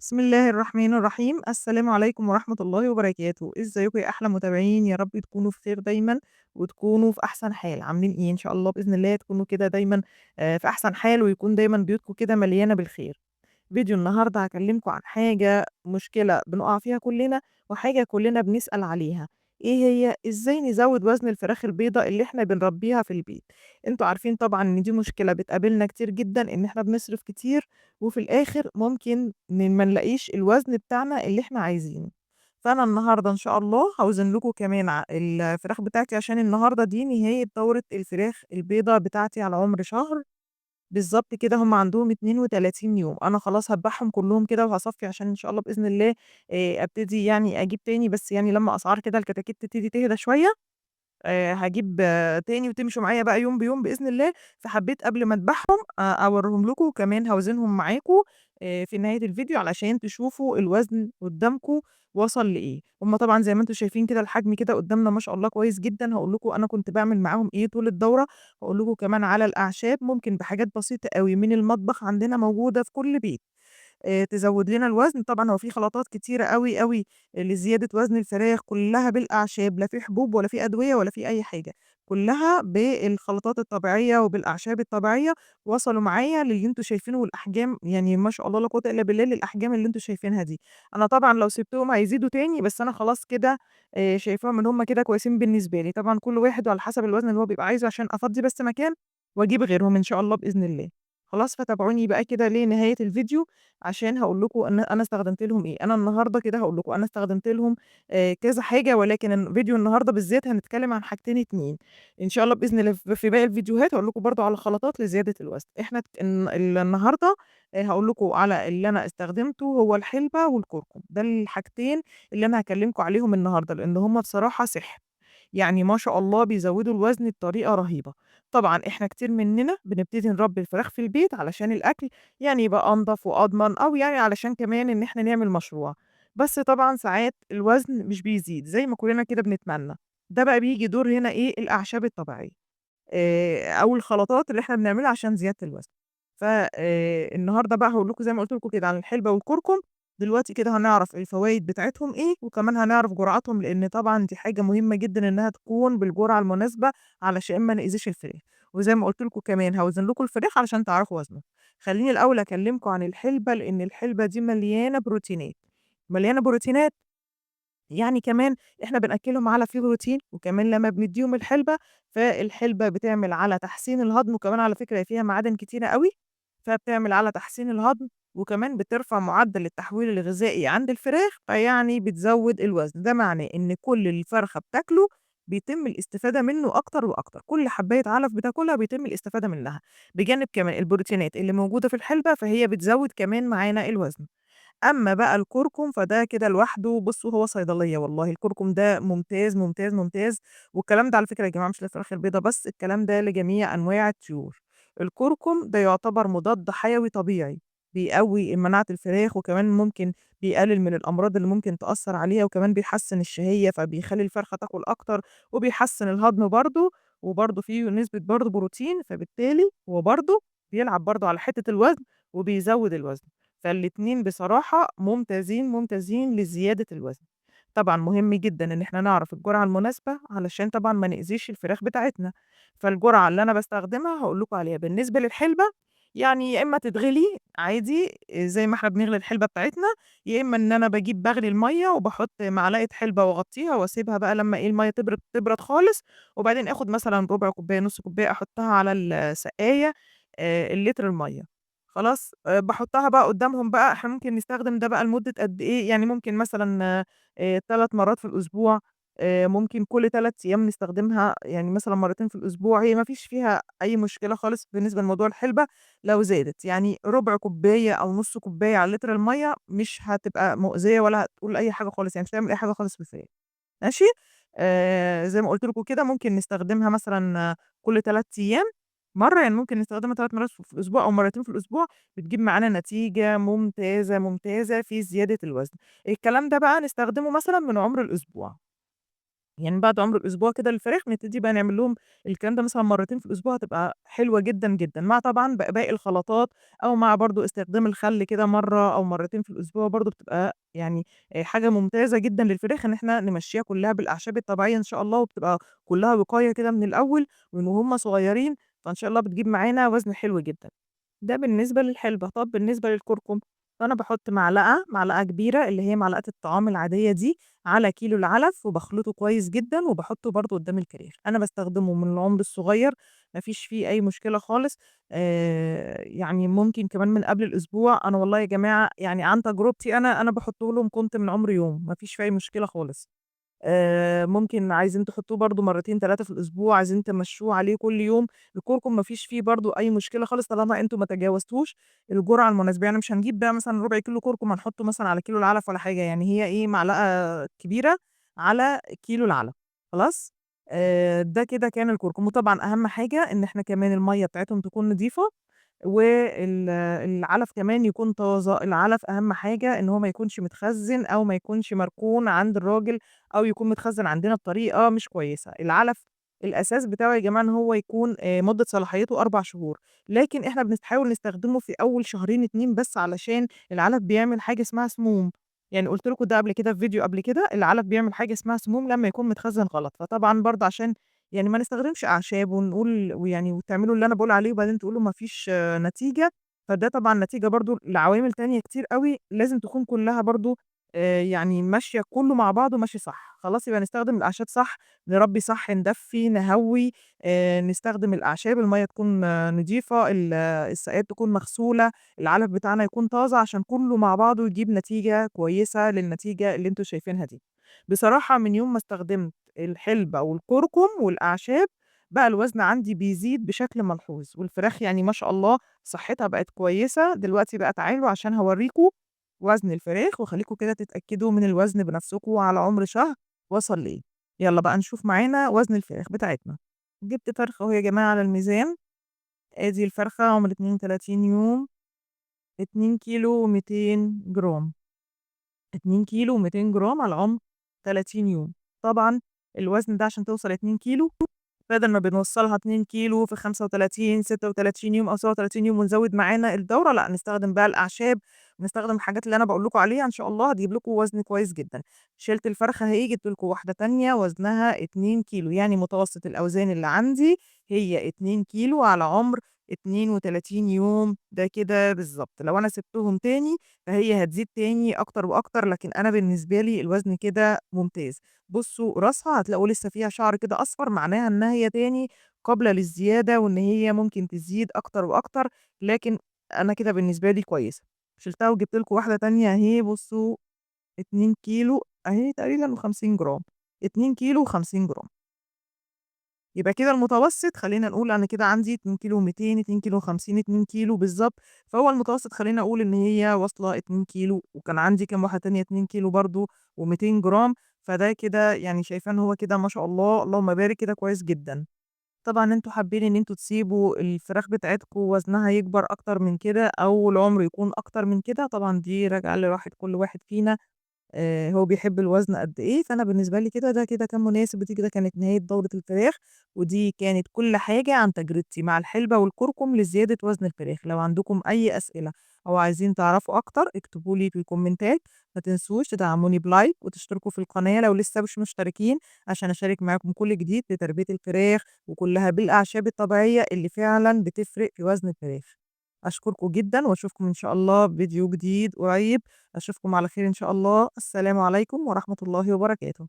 بسم الله الرحمن الرحيم، السلام عليكم ورحمة الله وبركاته، إزيكم يا أحلى متابعين، يا رب تكونوا في خير دايمًا وتكونوا في أحسن حال، عاملين إيه؟ إن شاء الله بإذن الله تكونوا كده دايمًا في أحسن حال ويكون دايمًا بيوتكم كده مليانة بالخير. فيديو النهارده هاكلمكم عن حاجة مشكلة بنقع فيها كلنا، وحاجة كلنا بنسأل عليها، إيه هي؟ إزاي نزود وزن الفراخ البيضا اللي إحنا بنربيها في البيت؟ أنتم عارفين طبعًا إن دي مشكلة بتقابلنا كتير جدًا، إن إحنا بنصرف كتير وفي الآخر ممكن ما نلاقيش الوزن بتاعنا اللي إحنا عايزينه. فأنا النهارده إن شاء الله هاوزن لكم كمان الفراخ بتاعتي عشان النهارده دي نهاية دورة الفراخ البيضا بتاعتي على عمر شهر. بالضبط كده، هم عندهم 32 يوم، أنا خلاص هاذبحهم كلّهم كده وهاصفّي عشان إن شاء الله بإذن الله أبتدي يعني أجيب تاني، بس يعني لمّا أسعار كده الكتاكيت تبتدي تهدى شوية هاجيب تاني وتمشوا معايا بقى يوم بيوم بإذن الله، فحبيت قبل ما أذبحهم أورّيهم لكم وكمان هاوزنهم معاكم في نهاية الفيديو علشان تشوفوا الوزن قدّامكم وصل لإيه. هم طبعًا زي ما أنتم شايفين كده الحجم كده قدّامنا ما شاء الله كويس جدًا، هاقول لكم أنا كنت باعمل معاهم إيه طول الدورة، هاقول لكم كمان على الأعشاب ممكن بحاجات بسيطة أوي من المطبخ عندنا موجودة في كل بيت. تزوّد لنا الوزن، طبعًا هو في خلطات كتيرة أوي، أوي لزيادة وزن الفراخ، كلّها بالأعشاب، لا في حبوب ولا في أدوية ولا في أي حاجة، كلّها بالخلطات الطبيعية وبالأعشاب الطبيعية، وصلوا معايا للي أنتم شايفينه والأحجام يعني ما شاء الله لا قوة إلا بالله للأحجام اللي أنتم شايفينها دي. أنا طبعًا لو سِبتهم هيزيدوا تاني، بس أنا خلاص كده شايفاهم إن هُم كده كويسين بالنسبة لي، طبعًا كل واحد وعلى حسب الوزن اللي هو بيبقى عايزه عشان أفضّي بس مكان وأجيب غيرهم إن شاء الله بإذن الله. خلاص، فتابعوني بقى كده لنهاية الفيديو عشان هاقول لكم أنا استخدمت لهم إيه. أنا النهارده كده هاقول لكم أنا استخدمت لهم كذا حاجة، ولكن فيديو النهارده بالذات هنتكلم عن حاجتين 2. إن شاء الله بإذن الله في باقي الفيديوهات هاقول لكم برضه على خلطات لزيادة الوزن. إحنا النهارده هاقول لكم على اللي أنا استخدمته هو الحلبة والكركم، ده الحاجتين اللي أنا هاكلمكم عليهم النهارده، لإن هم بصراحة سحر. يعني ما شاء الله بيزوّدوا الوزن بطريقة رهيبة. طبعًا إحنا كتير مننا بنبتدي نربي الفراخ في البيت علشان الأكل يعني يبقى أنضف وأضمن، أو يعني علشان كمان إن إحنا نعمل مشروع، بس طبعًا ساعات الوزن مش بيزيد زي ما كلنا كده بنتمنى. ده بقى بييجي دور هنا إيه، الأعشاب الطبيعية. أو الخلطات اللي إحنا بنعملها عشان زيادة الوزن. ف النهارده بقى هاقول لكم زي ما قُلت لكم كده عن الحلبة والكركم، دلوقتي كده هنعرف الفوايد بتاعتهم إيه، وكمان هنعرف جرعاتهم، لإن طبعًا دي حاجة مهمة جدًا إنها تكون بالجرعة المناسبة علشان ما نأذيش الفراخ، وزي ما قُلت لكم كمان هاوزن لكم الفراخ علشان تعرفوا وزنه. خلّيني الأول أكلمكم عن الحلبة، لإن الحلبة دي مليانة بروتينات، مليانة بروتينات يعني كمان إحنا بنأكّلهم على فيه بروتين، وكمان لمّا بندّيهم الحلبة، فالحلبة بتعمل على تحسين الهضم، وكمان على فكرة هي فيها معادن كتيرة أوي، فبتعمل على تحسين الهضم، وكمان بترفع معدل التحويل الغذائي عند الفراخ، فيعني بتزوّد الوزن، ده معناه إن كل اللي الفرخة بتاكله بيتم الاستفادة منه أكتر وأكتر، كل حباية علف بتاكلها بيتم الاستفادة منها، بجانب كمان البروتينات اللي موجودة في الحلبة، فهي بتزوّد كمان معانا الوزن. أمّا بقى الكركم فده كده لوحده بُصّوا هو صيدلية والله، الكركم ده ممتاز، ممتاز، ممتاز، والكلام ده على فكرة يا جماعة مش للفراخ البيضا بس، الكلام ده لجميع أنواع الطيور. الكركم ده يعتبر مضاد حيوي طبيعي، بيقوي مناعة الفراخ، وكمان ممكن بيقلل من الأمراض اللي ممكن تأثّر عليها، وكمان بيحسّن الشهية، فبيخلّي الفرخة تاكل أكتر، وبيحسّن الهضم برضه، وبرضه فيه نسبة برضه بروتين، فبالتالي هو برضه بيلعب برضه على حتّة الوزن، وبيزوّد الوزن. فالاتنين بصراحة ممتازين، ممتازين لزيادة الوزن. طبعًا مهم جدًا إن إحنا نعرف الجرعة المناسبة علشان طبعًا ما نأذيش الفراخ بتاعتنا. فالجرعة اللي أنا باستخدمها هاقول لكم عليها. بالنسبة للحلبة، يعني يا إما تتغلي عادي زي ما إحنا بنغلي الحلبة بتاعتنا، يا إما إن أنا باغلي المَيّة وباحط معلقة حلبة وأغطّيها واسيبها بقى لمّا إيه المَيّة تبرد خالص، وبعدين آخد مثلًا ربع كوباية، نُص كوباية أحطها على السقاية اللتر المَيّة. خلاص، باحطها بقى قدّامهم بقى، إحنا ممكن نستخدم ده بقى لمدة قد إيه، يعني ممكن مثلًا 3 مرات في الأسبوع، ممكن كل 3 أيام نستخدمها، يعني مثلًا مرتين في الأسبوع، هي ما فيش فيها أي مشكلة خالص بالنسبة لموضوع الحلبة لو زادت، يعني ربع كوباية أو نُص كوباية على لتر المَيّة مش هتبقى مؤذية ولا هتقول أي حاجة خالص، يعني مش هتعمل أي حاجة خالص في الفراخ. ماشي، زي ما قُلت لكم كده ممكن نستخدمها مثلًا كل 3 أيام مرّة، يعني ممكن نستخدمها 3 مرات في الأسبوع أو مرتين في الأسبوع، بتجيب معانا نتيجة ممتازة، ممتازة في زيادة الوزن. الكلام ده بقى نستخدمه مثلًا من عُمر الأسبوع. يعني بعد عُمر الأسبوع كده للفراخ نبتدي بقى نعمل لهم الكلام ده مثلًا مرّتين في الأسبوع، هتبقى حلوة جدًا، جدًا، مع طبعًا باقي الخلطات أو مع برضه استخدام الخل كده مرّة أو مرّتين في الأسبوع، برضه بتبقى يعني حاجة ممتازة جدًا للفراخ إن إحنا نمشّيها كلّها بالأعشاب الطبيعية إن شاء الله، وبتبقى كلّها وقاية كده من الأول ومن وهُم صغيّرين، فإن شاء الله بتجيب معانا وزن حلو جدًا. ده بالنسبة للحلبة. طب بالنسبة للكركم، فأنا باحط معلقة كبيرة اللي هي معلقة الطعام العادية دي على كيلو العلف، وباخلطه كويس جدًا، وباحطه برضه قدّام الفراخ. أنا باستخدمه من العمر الصغير، ما فيش فيه أي مشكلة خالص. يعني ممكن كمان من قبل الأسبوع، أنا والله يا جماعة يعني عن تجربتي أنا باحطه لهم كنت من عمر يوم، ما فيش فيه أي مشكلة خالص. ممكن عايزين تحطوه برضه مرّتين 3 في الأسبوع، عايزين تمشّوه عليه كل يوم. الكركم ما فيش فيه برضه أي مشكلة خالص طالما أنتم ما تجاوزتوش الجرعة المناسبة، يعني مش هنجيب بقى مثلًا ربع كيلو كركم هنحطه مثلًا على كيلو العلف ولا حاجة، يعني هي إيه معلقة كبيرة على كيلو العلف، خلاص؟ ده كده كان الكركم، وطبعًا أهم حاجة إن إحنا كمان المَيّة بتاعتهم تكون نضيفة العلف كمان يكون طازة. العلف أهم حاجة إن هو ما يكونش متخزّن أو ما يكونش مركون عند الراجل أو يكون متخزّن عندنا بطريقة مش كويسة. العلف الأساس بتاعه يا جماعة إن هو يكون مدة صلاحيته 4 شهور، لكن إحنا بنحاول نستخدمه في أول شهرين 2 بس علشان العلف بيعمل حاجة اسمها سموم. يعني قُلت لكم ده قبل كده في فيديو قبل كده، العلف بيعمل حاجة اسمها سموم لمّا يكون متخزّن غلط، فطبعًا برضه عشان يعني ما نستخدمش أعشاب ونقول ويعني وتعملوا اللي أنا باقول عليه وبعدين تقولوا ما فيش نتيجة، فده طبعًا نتيجة برضه لعوامل تانية كتير أوي لازم تكون كلّها برضه يعني ماشية كلّه مع بعضه ماشي صح. خلاص يبقى نستخدم الأعشاب صح، نربّي صح، ندفّي، نهوّي، نستخدم الأعشاب، المَيّة تكون نضيفة، الساقيات تكون مغسولة، العلف بتاعنا يكون طازة عشان كلّه مع بعضه يجيب نتيجة كويسة للنتيجة اللي أنتم شايفينها دي. بصراحة من يوم ما استخدمت الحلبة والكركم والأعشاب، بقى الوزن عندي بيزيد بشكل ملحوظ، والفراخ يعني ما شاء الله صحتها بقت كويسة. دلوقتي بقى تعالوا عشان هاورّيكم وزن الفراخ واخلّيكم كده تتأكدوا من الوزن بنفسكم على عُمر شهر وصل لإيه. يالّا بقى نشوف معانا وزن الفراخ بتاعتنا. جِبت فرخة أهو يا جماعة على الميزان، آدي الفرخة عُمر 32 يوم، 2 كيلو و200 جرام. 2 كيلو و200 جرام على العمر 30 يوم. طبعًا الوزن ده عشان توصل 2 كيلو، بدل ما بنوصّلها 2 كيلو في 35، 36 يوم أو 37 يوم ونزوّد معانا الدورة، لأ نستخدم بقى الأعشاب، ونستخدم الحاجات اللي أنا باقول لكم عليها إن شاء الله هتجيب لكم وزن كويس جدًا. شِلت الفرخة أهي جبت لكم واحدة تانية وزنها 2 كيلو، يعني متوسط الأوزان اللي عندي هي 2 كيلو على عمر 32 يوم، ده كده بالضبط. لو أنا سِبتهم تاني فهي هتزيد تاني أكتر وأكتر، لكن أنا بالنسبة لي الوزن كده ممتاز. بُصّوا راسها هتلاقوا لسه فيها شعر كده أصفر، معناها إنها هي تاني قابلة للزيادة وإن هي ممكن تزيد أكتر وأكتر، لكن أنا كده بالنسبة لي كويسة. شِلتها وجبت لكم واحدة تانية أهي بُصّوا 2 كيلو أهي تقريبًا و50 جرام، 2 كيلو و50 جرام. يبقى كده المتوسط خلّينا نقول أنا كده عندي 2 كيلو و200، 2 كيلو و50، 2 كيلو بالضبط، فهو المتوسط خلّينا نقول إن هي واصلة 2 كيلو، وكان عندي كام واحدة تانية 2 كيلو برضه و200 جرام، فده كده يعني شايفاه إن هو كده ما شاء الله اللهم بارك كده كويس جدًا. طبعًا أنتم حابين إن أنتم تسيبوا الفراخ بتاعتكم وزنها يكبر أكتر من كده أو العمر يكون أكتر من كده، طبعًا دي راجعة لراحة كل واحد فينا. هو بيحب الوزن قد إيه، فأنا بالنسبة لي كده ده كده كان مناسب، ودي كده كانت نهاية دورة الفراخ، ودي كانت كل حاجة عن تجربتي مع الحلبة والكركم لزيادة وزن الفراخ. لو عندكم أي أسئلة أو عايزين تعرفوا أكتر اكتبوا لي في الكومنتات، ما تنسوش تدعموني بلايك وتشتركوا في القناة لو لسه مش مشتركين، عشان أشارك معاكم كل جديد في تربية الفراخ، وكلها بالأعشاب الطبيعية اللي فعلًا بتفرق في وزن الفراخ. أشكركم جدًا وأشوفكم إن شاء الله بفيديو جديد قريب. أشوفكم على خير إن شاء الله. السلام عليكم ورحمة الله وبركاته.